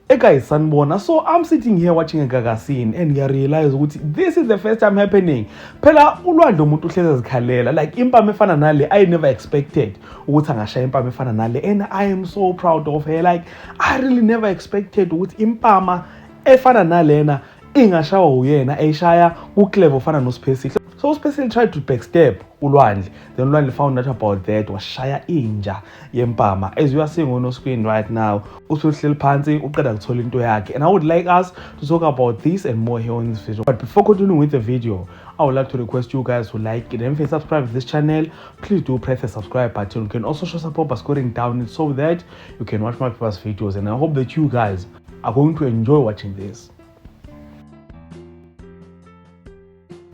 Hey guys, sanibona. So I'm sitting here watching a Gaga scene and I realize this is the first time happening. Phela uLwandle umuntu uhlezi ezikhalela like impama efana nale I never expected ukuthi angashaya impama efana nale, and I am so proud of her. Like I really never expected ukuthi impama efana nalena ingashawa uyena eshaya uClevo ofana noSpacey. So Spacey tried to backstab uLwandle. Then uLwandle found out about that, washaya inja yempama. As you are seeing on the screen right now, uSpacey phansi uqeda ukuthola into yakhe. And I would like us to talk about this and more here on this video. But before continuing with the video, I would like to request you guys to like it and if you subscribe to this channel, please do press the subscribe button. You can also show support by scoring down it so that you can watch my previous videos. And I hope that you guys are going to enjoy watching this.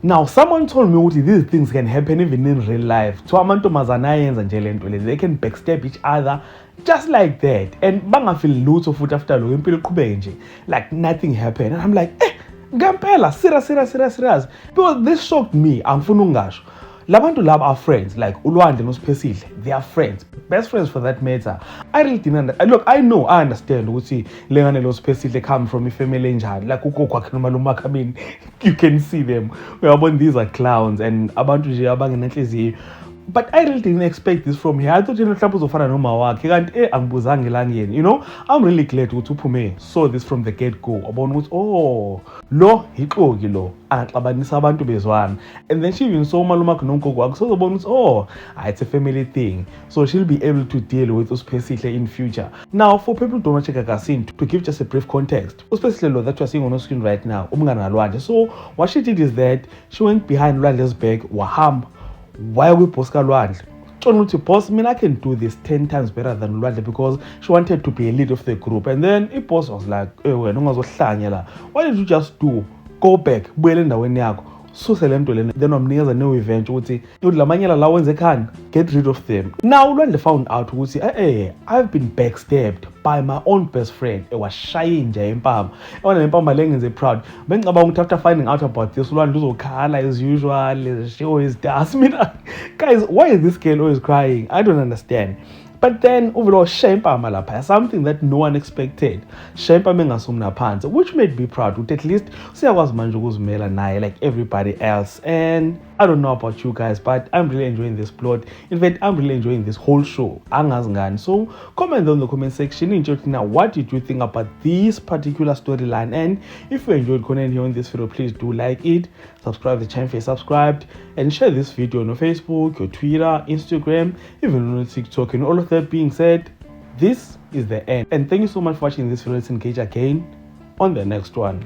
Now, someone told me that these things can happen even in real life. To amantombazana ayenza nje lento le, they can backstab each other just like that. And bangafeel lutho futhi after lo impilo iqhubeke nje like nothing happened. And I'm like, ngampela serious. Because this shocked me. Angifuna ungasho. Labantu laba are friends, like uLwandle noSpacey, they are friends, best friends for that matter. I really didn't look, I understand ukuthi lengane loSpacey come from a family enjani, like ugogo kwakhe nomalumakhe. I mean, you can see them. These are clowns and abantu nje abangenanhliziyo. But I really didn't expect this from here. I thought mhlawumbe uzofana noma wakhe kanti angibuzanga elangeni. You know, I'm really glad ukuthi uPhume saw this from the get go. Abona ukuthi lo ixoki lo axabanisa abantu bezwana. And then she even saw umalumakhe nogogo wakhe, so ubona ukuthi it's a family thing. So she'll be able to deal with uSpacey in future. Now, for people who don't watch Gaga scene, to give just a brief context, uSpacey that you're seeing on the screen right now, umngane kaLwandle. So what she did is that she went behind Lwandle's back, wahamba while we post Lwandle. To boss, I can do this 10 times better than Lwandle because she wanted to be a lead of the group. And then the boss was like, why did you just go back, then wamnikeza no revenge ukuthi lamanyala lawo wenze khani, get rid of them. Now Lwandle found out ukuthi I've been backstabbed by my own best friend. Ewashaya inja yempama. Yona lempama lengenze proud. Bengicabanga ukuthi after finding out about this Lwandle uzokhala as usual, as she always does. Guys, why is this girl always crying? I don't understand. But then overall shempama lapha, something that no one expected. Shempama engasumna phansi, which made me proud ukuthi at least siyakwazi manje ukuzimela naye like everybody else. And I don't know about you guys, but I'm really enjoying this plot. In fact, I'm really enjoying this whole show. So comment down in the comment section. Now, what did you think about this particular storyline? And if you enjoyed content here on this video, please do like it, subscribe to the channel if you're subscribed, and share this video on your Facebook, your Twitter, Instagram, even on TikTok. And all of that being said, this is the end. And thank you so much for watching this video. Let's engage again on the next one.